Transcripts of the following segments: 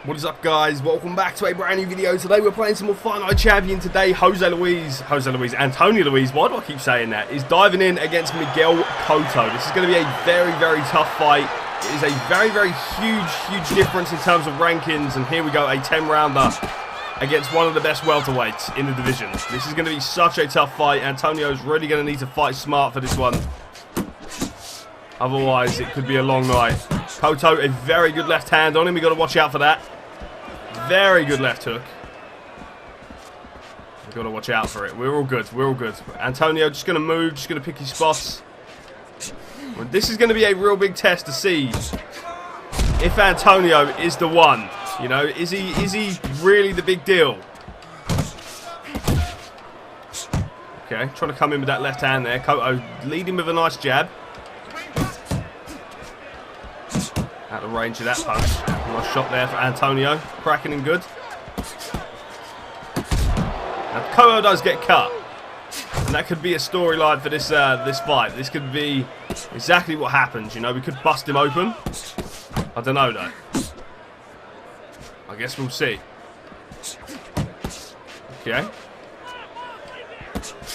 What is up, guys? Welcome back to a brand new video. Today we're playing some more Fight Night Champion. Today Antonio Luis, why do I keep saying that, is diving in against Miguel Cotto. This is going to be a very, very tough fight. It is a very, very huge difference in terms of rankings. And here we go, a 10-rounder against one of the best welterweights in the division. This is going to be such a tough fight. Antonio's really going to need to fight smart for this one. Otherwise, it could be a long night. Cotto, a very good left hand on him. We've got to watch out for that. Very good left hook. We've got to watch out for it. We're all good. We're all good. Antonio just going to move, just going to pick his spots. Well, this is going to be a real big test to see if Antonio is the one. You know, is he really the big deal? Okay, trying to come in with that left hand there. Cotto leading with a nice jab. Out of range of that punch. Nice shot there for Antonio. Cracking him good. Now, Cotto does get cut. And that could be a storyline for this this fight. This could be exactly what happens. You know, we could bust him open. I don't know, though. I guess we'll see. Okay.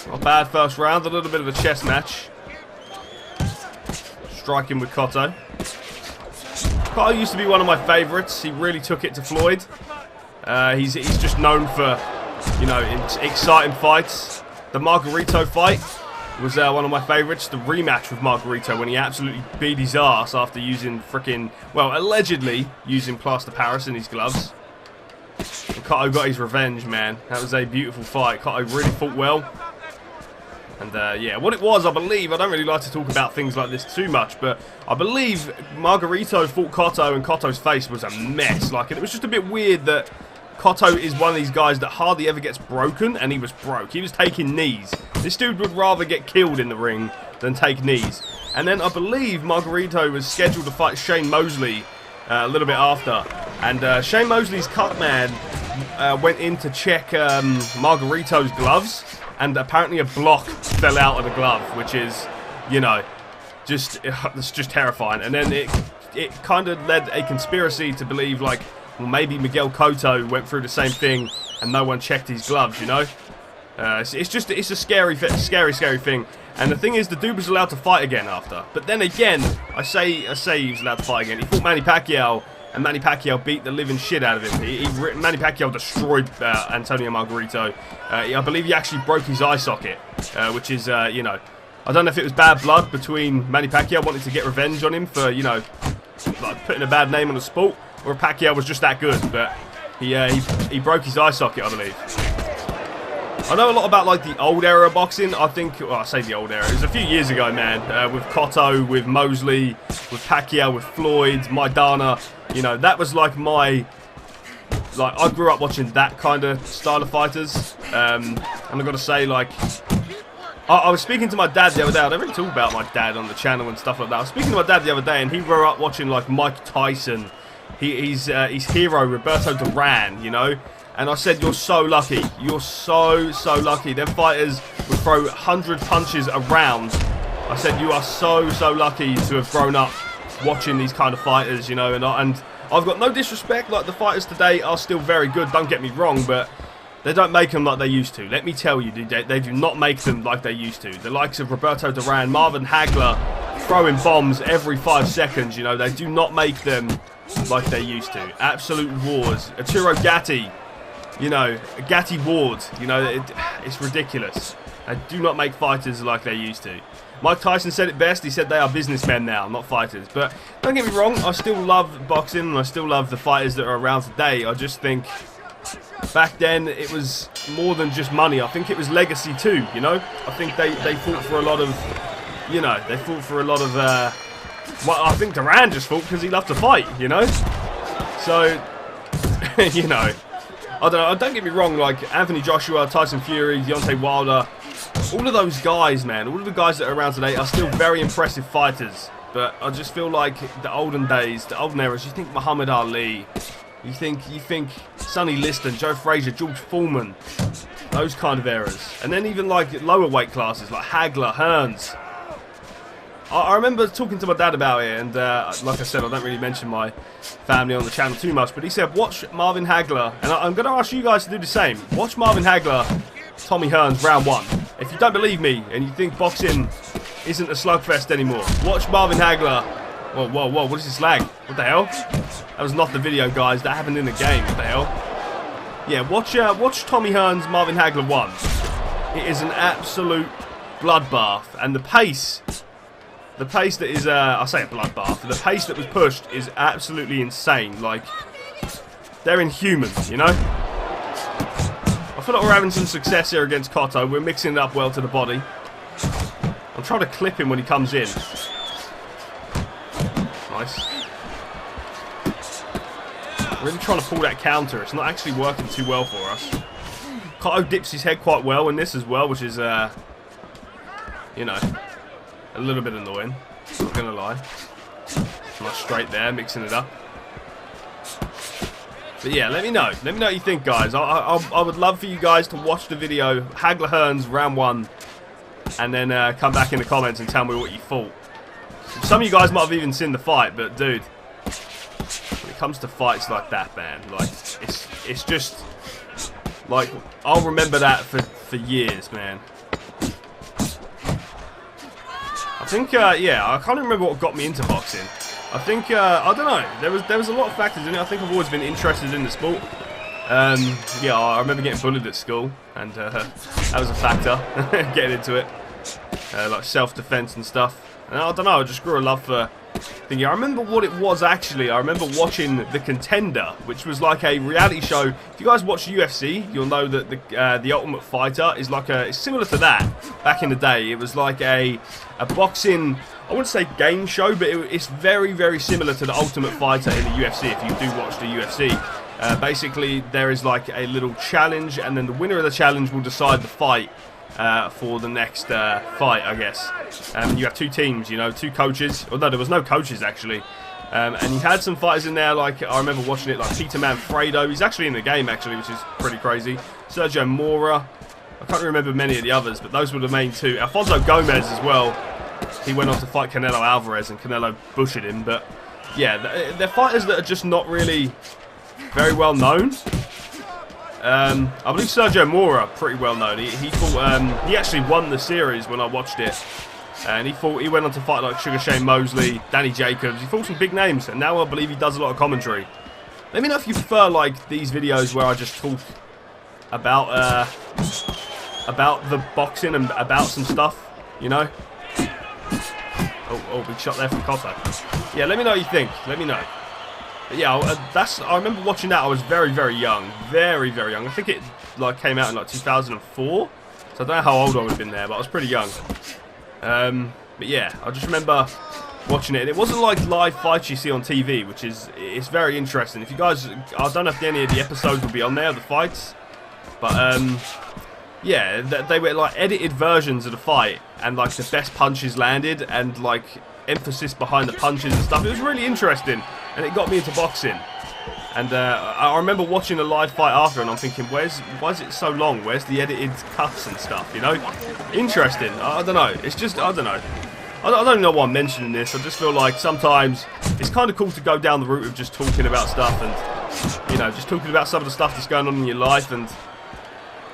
Not bad first round. A little bit of a chess match. Striking with Cotto. Cotto used to be one of my favourites. He really took it to Floyd. He's just known for, you know, exciting fights. The Margarito fight was one of my favourites. The rematch with Margarito when he absolutely beat his ass after using freaking, well, allegedly using plaster Paris in his gloves. And Cotto got his revenge, man. That was a beautiful fight. Cotto really fought well. And yeah, what it was, I believe, I don't really like to talk about things like this too much, but I believe Margarito fought Cotto and Cotto's face was a mess. Like, it was just a bit weird that Cotto is one of these guys that hardly ever gets broken, and he was broke. He was taking knees. This dude would rather get killed in the ring than take knees. And then I believe Margarito was scheduled to fight Shane Mosley a little bit after. And Shane Mosley's cut man went in to check Margarito's gloves. And apparently a block fell out of the glove, which is, you know, it's just terrifying. And then it kind of led a conspiracy to believe, like, well, maybe Miguel Cotto went through the same thing and no one checked his gloves, you know? It's a scary thing. And the thing is, the dude was allowed to fight again after. But then again, I say he was allowed to fight again. He fought Manny Pacquiao. And Manny Pacquiao beat the living shit out of him. Manny Pacquiao destroyed Antonio Margarito. I believe he actually broke his eye socket, which is, you know, I don't know if it was bad blood between Manny Pacquiao wanting to get revenge on him for, you know, like putting a bad name on the sport, or if Pacquiao was just that good. But he broke his eye socket, I believe. I know a lot about, like, the old era of boxing. I think, well, I say the old era. It was a few years ago, man. With Cotto, with Mosley, with Pacquiao, with Floyd, Maidana. You know, that was like my... Like, I grew up watching that kind of style of fighters. And I've got to say, like... I was speaking to my dad the other day. I don't really talk about my dad on the channel and stuff like that. I was speaking to my dad the other day, and he grew up watching, like, Mike Tyson. His hero, Roberto Duran, you know? And I said, you're so lucky. You're so lucky. Them fighters would throw 100 punches around. I said, you are so lucky to have grown up watching these kind of fighters, you know. And I've got no disrespect. Like, the fighters today are still very good, don't get me wrong, but they don't make them like they used to. Let me tell you, they do not make them like they used to. The likes of Roberto Duran, Marvin Hagler, throwing bombs every 5 seconds, you know. They do not make them like they used to. Absolute wars. Arturo Gatti. You know, Gatti Ward, you know, it's ridiculous. They do not make fighters like they used to. Mike Tyson said it best. He said they are businessmen now, not fighters. But don't get me wrong, I still love boxing and I still love the fighters that are around today. I just think back then it was more than just money. I think it was legacy too, you know. I think they fought for a lot of, you know, they fought for a lot of, well, I think Duran just fought because he loved to fight, you know. So, you know. I don't know, don't get me wrong, like Anthony Joshua, Tyson Fury, Deontay Wilder, all of those guys, man, all of the guys that are around today are still very impressive fighters. But I just feel like the olden days, the olden eras, you think Muhammad Ali, you think Sonny Liston, Joe Frazier, George Foreman, those kind of eras. And then even like lower weight classes like Hagler, Hearns. I remember talking to my dad about it, and like I said, I don't really mention my family on the channel too much, but he said, watch Marvin Hagler, and I'm going to ask you guys to do the same. Watch Marvin Hagler, Tommy Hearns, round 1. If you don't believe me, and you think boxing isn't a slugfest anymore, watch Marvin Hagler. Whoa, whoa, whoa, what is this lag? What the hell? That was not the video, guys. That happened in the game. What the hell? Yeah, watch Tommy Hearns, Marvin Hagler 1. It is an absolute bloodbath. And the pace that is, I say a bloodbath, the pace that was pushed is absolutely insane. Like, they're inhuman, you know? I feel like we're having some success here against Cotto. We're mixing it up well to the body. I'm trying to clip him when he comes in. Nice. Really trying to pull that counter. It's not actually working too well for us. Cotto dips his head quite well in this as well, which is, you know, a little bit annoying. Not gonna lie. Nice straight there, mixing it up. But yeah, let me know. Let me know what you think, guys. I would love for you guys to watch the video, Hagler Hearns round 1, and then come back in the comments and tell me what you thought. Some of you guys might have even seen the fight, but dude, when it comes to fights like that, man, like it's just like I'll remember that for years, man. I think yeah, I can't remember what got me into boxing. I think I don't know. There was a lot of factors in it. I think I've always been interested in the sport. Yeah, I remember getting bullied at school, and that was a factor getting into it, like self-defense and stuff. And I don't know, I just grew a love for thinking. I remember what it was actually. I remember watching The Contender, which was like a reality show. If you guys watch UFC, you'll know that the Ultimate Fighter is like it's similar to that. Back in the day, it was like a boxing, I wouldn't say game show, but it's very, very similar to the Ultimate Fighter in the UFC. If you do watch the UFC, basically there is like a little challenge, and then the winner of the challenge will decide the fight. For the next fight, I guess. You have 2 teams, you know, 2 coaches. Although there was no coaches, actually. And you had some fighters in there, like, I remember watching it, like Peter Manfredo. He's actually in the game, actually, which is pretty crazy. Sergio Mora. I can't remember many of the others, but those were the main 2. Alfonso Gomez as well. He went on to fight Canelo Alvarez, and Canelo bushed him. But, yeah, they're fighters that are just not really very well known. I believe Sergio Mora, pretty well known. He fought. He actually won the series when I watched it, and he went on to fight like Sugar Shane Mosley, Danny Jacobs. He fought some big names, and now I believe he does a lot of commentary. Let me know if you prefer like these videos where I just talk about the boxing and about some stuff, you know. Oh, big shot there from Cotto. Yeah, let me know what you think. Let me know. But yeah, I remember watching that. I was very, very young. Very, very young. I think it like came out in like 2004. So I don't know how old I would have been there, but I was pretty young. But yeah, I just remember watching it. And it wasn't like live fights you see on TV, which is it's very interesting. If you guys, I don't know if any of the episodes will be on there, the fights, but yeah, they were like edited versions of the fight, and like the best punches landed, and like emphasis behind the punches and stuff. It was really interesting, and it got me into boxing. And I remember watching a live fight after, and I'm thinking, why is it so long? Where's the edited cuts and stuff, you know? Interesting. I don't know. It's just, I don't know. I don't know why I'm mentioning this. I just feel like sometimes it's kind of cool to go down the route of just talking about stuff, and, you know, just talking about some of the stuff that's going on in your life and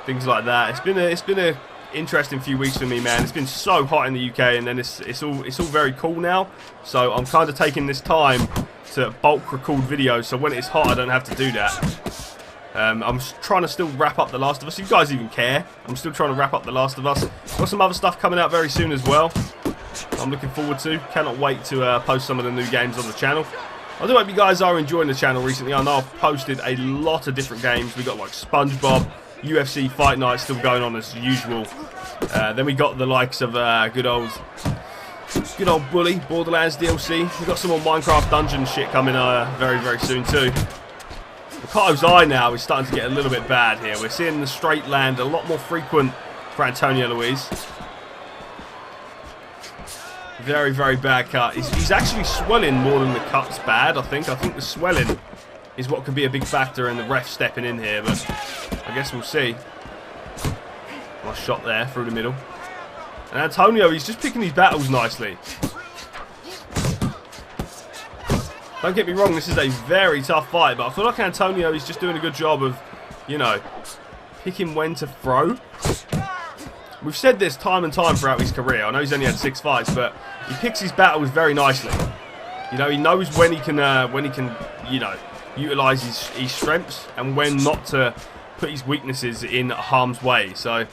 things like that. It's been a interesting few weeks for me, man. It's been so hot in the UK, and then it's all very cool now. So I'm kind of taking this time to bulk record videos, so when it's hot I don't have to do that. I'm trying to still wrap up The Last of Us. You guys even care? I'm still trying to wrap up The Last of Us. Got some other stuff coming out very soon as well. I'm looking forward to. Cannot wait to post some of the new games on the channel. I do hope you guys are enjoying the channel recently. I know I've posted a lot of different games. We got like SpongeBob, UFC Fight Night still going on as usual. Then we got the likes of good old Bully, Borderlands DLC. We've got some more Minecraft dungeon shit coming very, very soon too. Cotto's eye now is starting to get a little bit bad here. We're seeing the straight land a lot more frequent for Antonio Luis. Very, very bad cut. He's actually swelling more than the cut's bad, I think. I think the swelling is what could be a big factor in the ref stepping in here, but I guess we'll see. Nice shot there through the middle. And Antonio, he's just picking his battles nicely. Don't get me wrong, this is a very tough fight, but I feel like Antonio is just doing a good job of, you know, picking when to throw. We've said this time and time throughout his career. I know he's only had 6 fights, but he picks his battles very nicely. You know, he knows when he can, you know, utilise his strengths and when not to put his weaknesses in harm's way. So I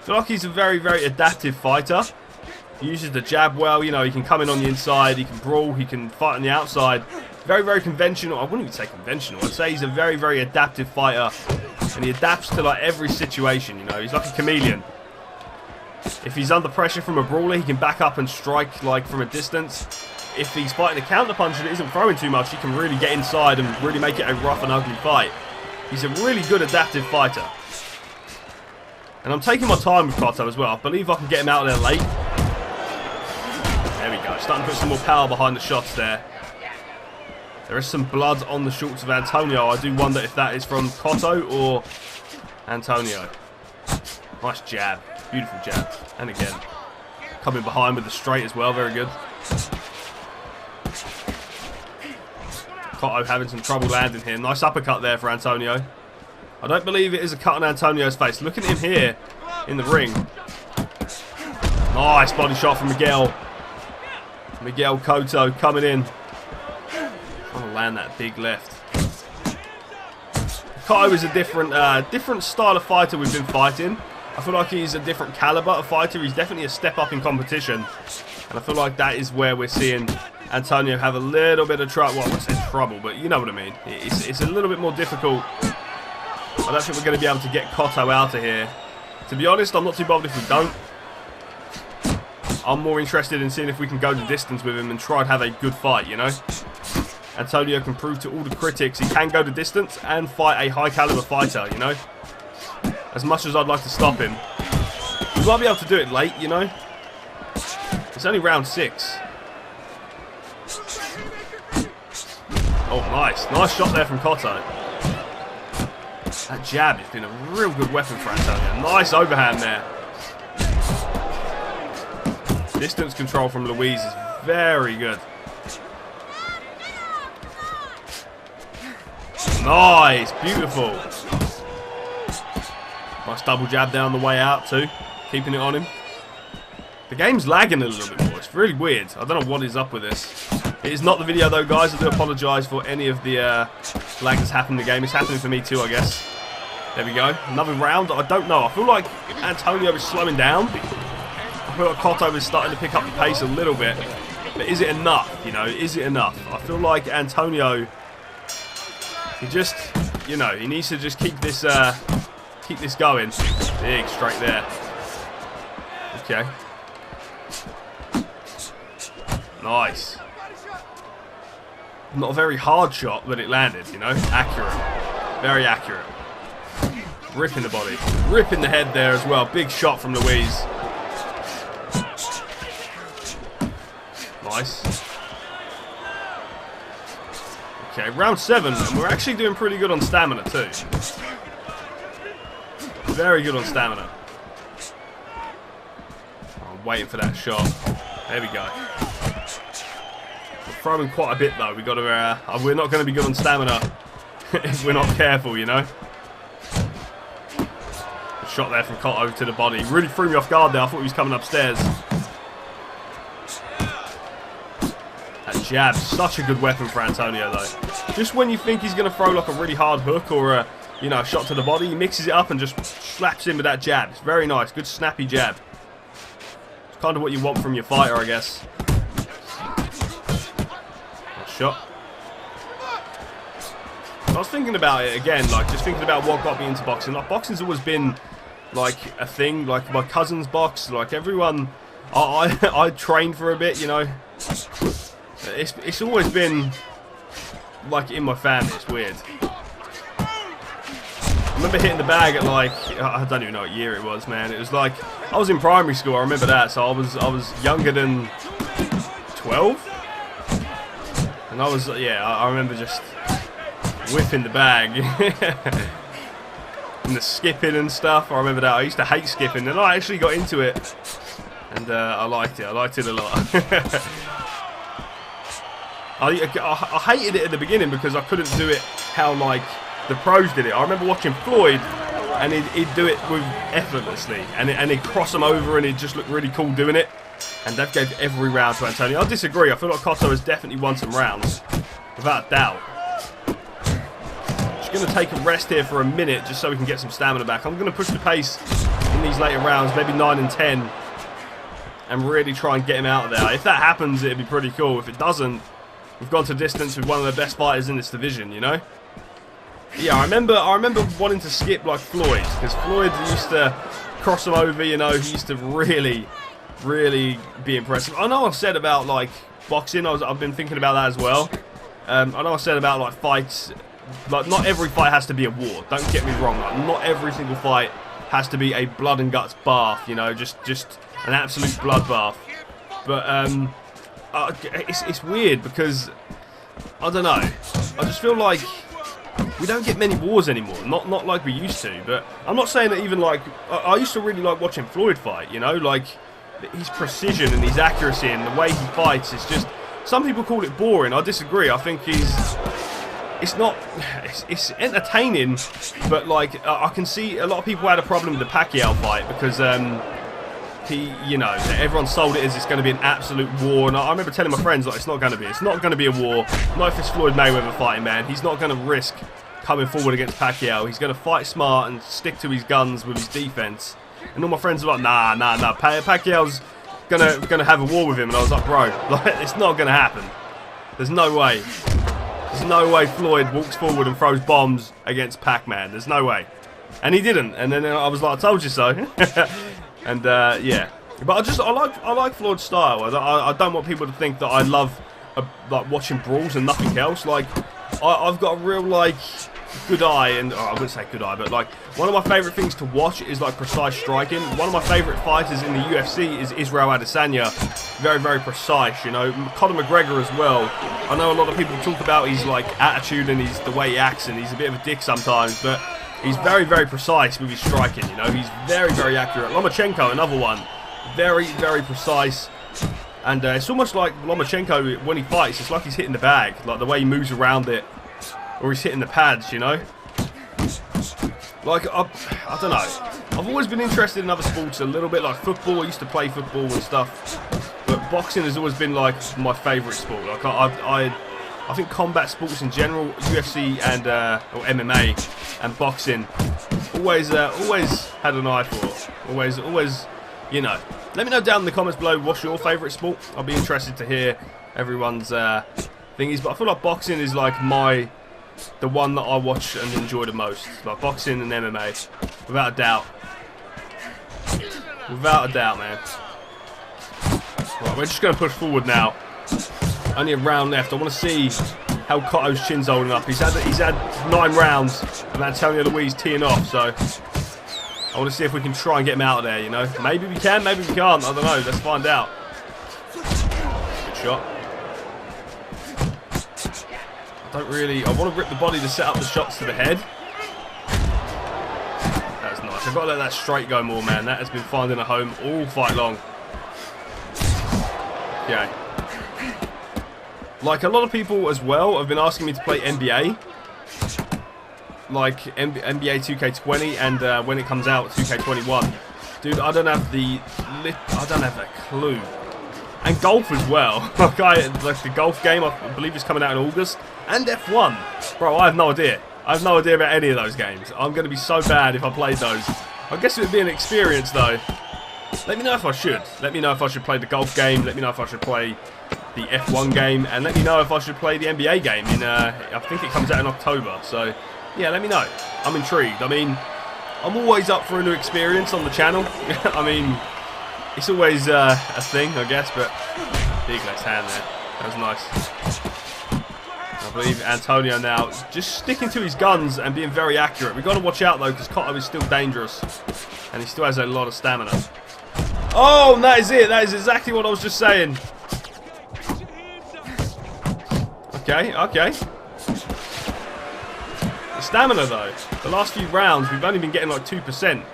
feel like he's a very, very adaptive fighter. He uses the jab well. You know, he can come in on the inside, he can brawl, he can fight on the outside. Very, very conventional. I wouldn't even say conventional. I'd say he's a very, very adaptive fighter, and he adapts to like every situation. You know, he's like a chameleon. If he's under pressure from a brawler, he can back up and strike like from a distance. If he's fighting a counter punch and isn't throwing too much, he can really get inside and really make it a rough and ugly fight. He's a really good adaptive fighter. And I'm taking my time with Cotto as well. I believe I can get him out of there late. There we go. Starting to put some more power behind the shots there. There is some blood on the shorts of Antonio. I do wonder if that is from Cotto or Antonio. Nice jab. Beautiful jab. And again, coming behind with the straight as well. Very good. Cotto having some trouble landing here. Nice uppercut there for Antonio. I don't believe it is a cut on Antonio's face. Look at him here in the ring. Nice body shot from Miguel. Miguel Cotto coming in. Trying to land that big left. Cotto is a different style of fighter we've been fighting. I feel like he's a different caliber of fighter. He's definitely a step up in competition. And I feel like that is where we're seeing Antonio have a little bit of trouble. Well, I wouldn't say trouble, but you know what I mean. It's a little bit more difficult. I don't think we're going to be able to get Cotto out of here. To be honest, I'm not too bothered if we don't. I'm more interested in seeing if we can go the distance with him and try and have a good fight, you know. Antonio can prove to all the critics he can go the distance and fight a high caliber fighter, you know. As much as I'd like to stop him, we might be able to do it late, you know. It's only round 6. Oh, nice. Nice shot there from Cotto. That jab has been a real good weapon for Antonio. Nice overhand there. Distance control from Luis is very good. Nice. Beautiful. Nice double jab down the way out too. Keeping it on him. The game's lagging a little bit more. It's really weird. I don't know what is up with this. It is not the video though, guys. I do apologise for any of the lag that's happened in the game. It's happening for me too, I guess. There we go. Another round. I don't know. I feel like Antonio is slowing down. I feel like Cotto is starting to pick up the pace a little bit. But is it enough? You know, is it enough? I feel like Antonio, he just, you know, he needs to just keep this going. Big straight there. Okay. Nice. Not a very hard shot, but it landed, you know. Accurate. Very accurate. Ripping the body. Ripping the head there as well. Big shot from Luis. Nice. Okay, round 7. And we're actually doing pretty good on stamina too. Very good on stamina. I'm waiting for that shot. There we go. We're throwing quite a bit though. We got to. We're not going to be good on stamina if we're not careful, you know. A shot there from Cotto to the body. Really threw me off guard there. I thought he was coming upstairs. That jab, such a good weapon for Antonio though. Just when you think he's going to throw like a really hard hook or a, you know, a shot to the body, he mixes it up and just slaps in with that jab. It's very nice. Good snappy jab. It's kind of what you want from your fighter, I guess. Nice shot. I was thinking about it again, like just thinking about what got me into boxing. Like boxing's always been like a thing. Like my cousins box. Like everyone, I trained for a bit, you know. It's always been like in my family. It's weird. I remember hitting the bag at like, I don't even know what year it was, man. It was like, I was in primary school, I remember that. So I was younger than 12. And I was, yeah, I remember just whipping the bag. And the skipping and stuff, I remember that. I used to hate skipping, and I actually got into it. And I liked it a lot. I hated it at the beginning because I couldn't do it how like the pros did it. I remember watching Floyd, and he'd do it with effortlessly, and he'd cross them over, and he'd just look really cool doing it. And that gave every round to Antonio. I disagree. I feel like Cotto has definitely won some rounds, without a doubt. Just going to take a rest here for a minute, just so we can get some stamina back. I'm going to push the pace in these later rounds, maybe 9 and 10, and really try and get him out of there. If that happens, it'd be pretty cool. If it doesn't, we've gone to distance with one of the best fighters in this division, you know? Yeah, I remember wanting to skip like Floyd, because Floyd used to cross him over, you know, he used to really be impressive. I know I've said about like boxing, I've been thinking about that as well. I know I said about like fights, like not every fight has to be a war, don't get me wrong, like not every single fight has to be a blood and guts bath, you know, just an absolute bloodbath. But it's weird because, I don't know, I just feel like we don't get many wars anymore, not like we used to. But I'm not saying that even like, I used to really like watching Floyd fight, you know, like his precision and his accuracy and the way he fights is just, some people call it boring. I disagree. I think it's entertaining, but like I can see a lot of people had a problem with the Pacquiao fight because you know, everyone sold it as it's going to be an absolute war, and I remember telling my friends like it's not going to be a war. Not if it's Floyd Mayweather fighting, man. He's not going to risk coming forward against Pacquiao. He's going to fight smart and stick to his guns with his defense. And all my friends were like, nah. Pacquiao's gonna have a war with him. And I was like, bro, like, it's not gonna happen. There's no way. There's no way Floyd walks forward and throws bombs against Pac-Man. There's no way. And he didn't. And then I was like, I told you so. And yeah. But I like Floyd's style. I don't want people to think that I love like watching brawls and nothing else. Like I've got a real like good eye, and I wouldn't say good eye, but like one of my favourite things to watch is like precise striking. One of my favourite fighters in the UFC is Israel Adesanya. Very precise, you know. Conor McGregor as well. I know a lot of people talk about his like attitude and the way he acts, and he's a bit of a dick sometimes, but he's very precise with his striking, you know. He's very accurate. Lomachenko, another one, very precise. And it's almost like Lomachenko, when he fights, it's like he's hitting the bag, like the way he moves around it, or he's hitting the pads, you know. Like, I don't know. I've always been interested in other sports a little bit, like football. I used to play football and stuff, but boxing has always been like my favourite sport. Like I think combat sports in general, UFC and or MMA and boxing, always had an eye for. Always, you know. Let me know down in the comments below what's your favourite sport. I'll be interested to hear everyone's thingies. But I feel like boxing is like the one that I watch and enjoy the most. Like boxing and MMA, without a doubt. Without a doubt, man. Right, we're just going to push forward now. Only a round left. I want to see how Cotto's chin's holding up. He's had 9 rounds of Antonio Luis teeing off, so I want to see if we can try and get him out of there, you know. Maybe we can, maybe we can't. I don't know. Let's find out. Good shot. I want to rip the body to set up the shots to the head. That's nice. I've got to let that straight go more, man. That has been finding a home all fight long. Okay. Like, a lot of people as well have been asking me to play NBA. Like NBA 2K20 and when it comes out 2K21, dude, I don't have a clue. And golf as well. Like the golf game, I believe is coming out in August, and F1. Bro, I have no idea. I have no idea about any of those games. I'm going to be so bad if I played those. I guess it would be an experience though. Let me know if I should. Let me know if I should play the golf game. Let me know if I should play the F1 game, and let me know if I should play the NBA game. I think it comes out in October. So yeah, let me know. I'm intrigued. I mean, I'm always up for a new experience on the channel. I mean, it's always a thing, I guess, but big left hand there. That was nice. I believe Antonio now just sticking to his guns and being very accurate. We've got to watch out, though, because Cotto is still dangerous, and he still has a lot of stamina. Oh, and that is it. That is exactly what I was just saying. Okay. Stamina though, the last few rounds we've only been getting like 2%.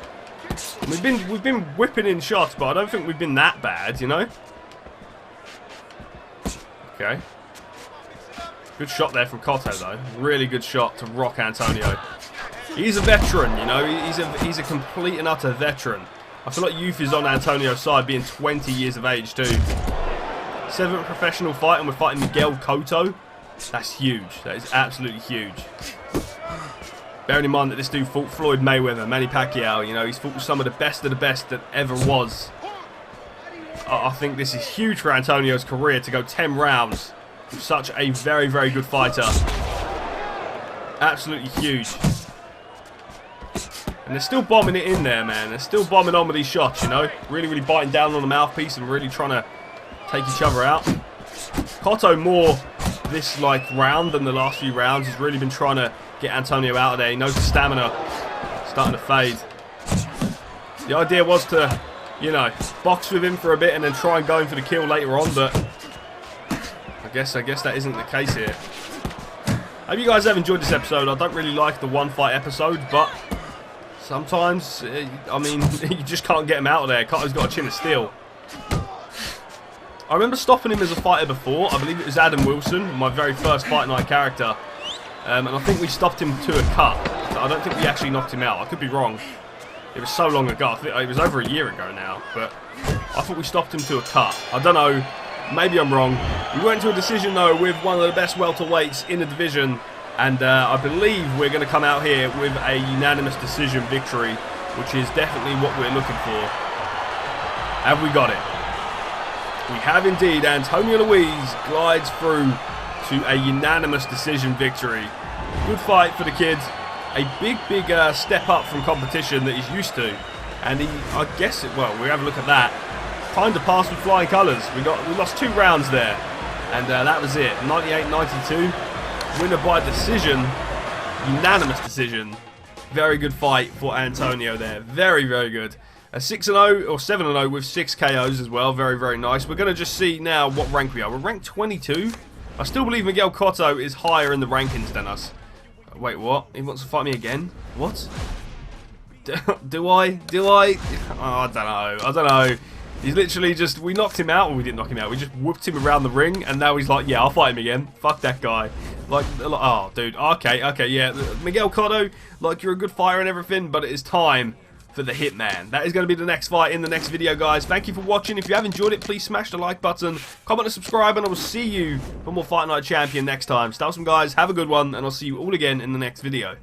We've been whipping in shots, but I don't think we've been that bad, you know. Okay. Good shot there from Cotto, though. Really good shot to rock Antonio. He's a veteran, you know. He's a complete and utter veteran. I feel like youth is on Antonio's side, being 20 years of age, too. 7th professional fight, and we're fighting Miguel Cotto. That's huge. That is absolutely huge. Bearing in mind that this dude fought Floyd Mayweather, Manny Pacquiao, you know, he's fought with some of the best that ever was. I think this is huge for Antonio's career to go 10 rounds with such a very, very good fighter. Absolutely huge. And they're still bombing it in there, man. They're still bombing on with these shots, you know. Really, really biting down on the mouthpiece and really trying to take each other out. Cotto more this round than the last few rounds. He's really been trying to get Antonio out of there. He knows the stamina starting to fade. The idea was to, you know, box with him for a bit and then try and go in for the kill later on, but I guess that isn't the case here. I hope you guys have enjoyed this episode. I don't really like the one fight episode, but sometimes, I mean, you just can't get him out of there. Cotto's got a chin of steel. I remember stopping him as a fighter before. I believe it was Adam Wilson, my very first Fight Night character. And I think we stopped him to a cut. I don't think we actually knocked him out. I could be wrong. It was so long ago. I think it was over a year ago now. But I thought we stopped him to a cut. I don't know. Maybe I'm wrong. We went to a decision, though, with one of the best welterweights in the division. And I believe we're going to come out here with a unanimous decision victory, which is definitely what we're looking for. Have we got it? We have indeed. Antonio Luis glides through to a unanimous decision victory. Good fight for the kid. A big step up from competition that he's used to. And I guess, well, we have a look at that. Kind of passed with flying colours. We lost 2 rounds there. And that was it. 98-92. Winner by decision. Unanimous decision. Very good fight for Antonio there. Very, very good. A 6-0 or 7-0 with 6 KOs as well. Very, very nice. We're going to just see now what rank we are. We're ranked 22. I still believe Miguel Cotto is higher in the rankings than us. Wait, what? He wants to fight me again? What? Do I? Oh, I don't know. He's literally just... We knocked him out. Well, we didn't knock him out. We just whooped him around the ring. And now he's like, yeah, I'll fight him again. Fuck that guy. Like, oh, dude. Okay, yeah. Miguel Cotto, like, you're a good fighter and everything, but it is time for the Hitman. That is going to be the next fight in the next video, guys. Thank you for watching. If you have enjoyed it, please smash the like button, comment and subscribe, and I will see you for more Fight Night Champion next time. Stay awesome, guys. Have a good one, and I'll see you all again in the next video.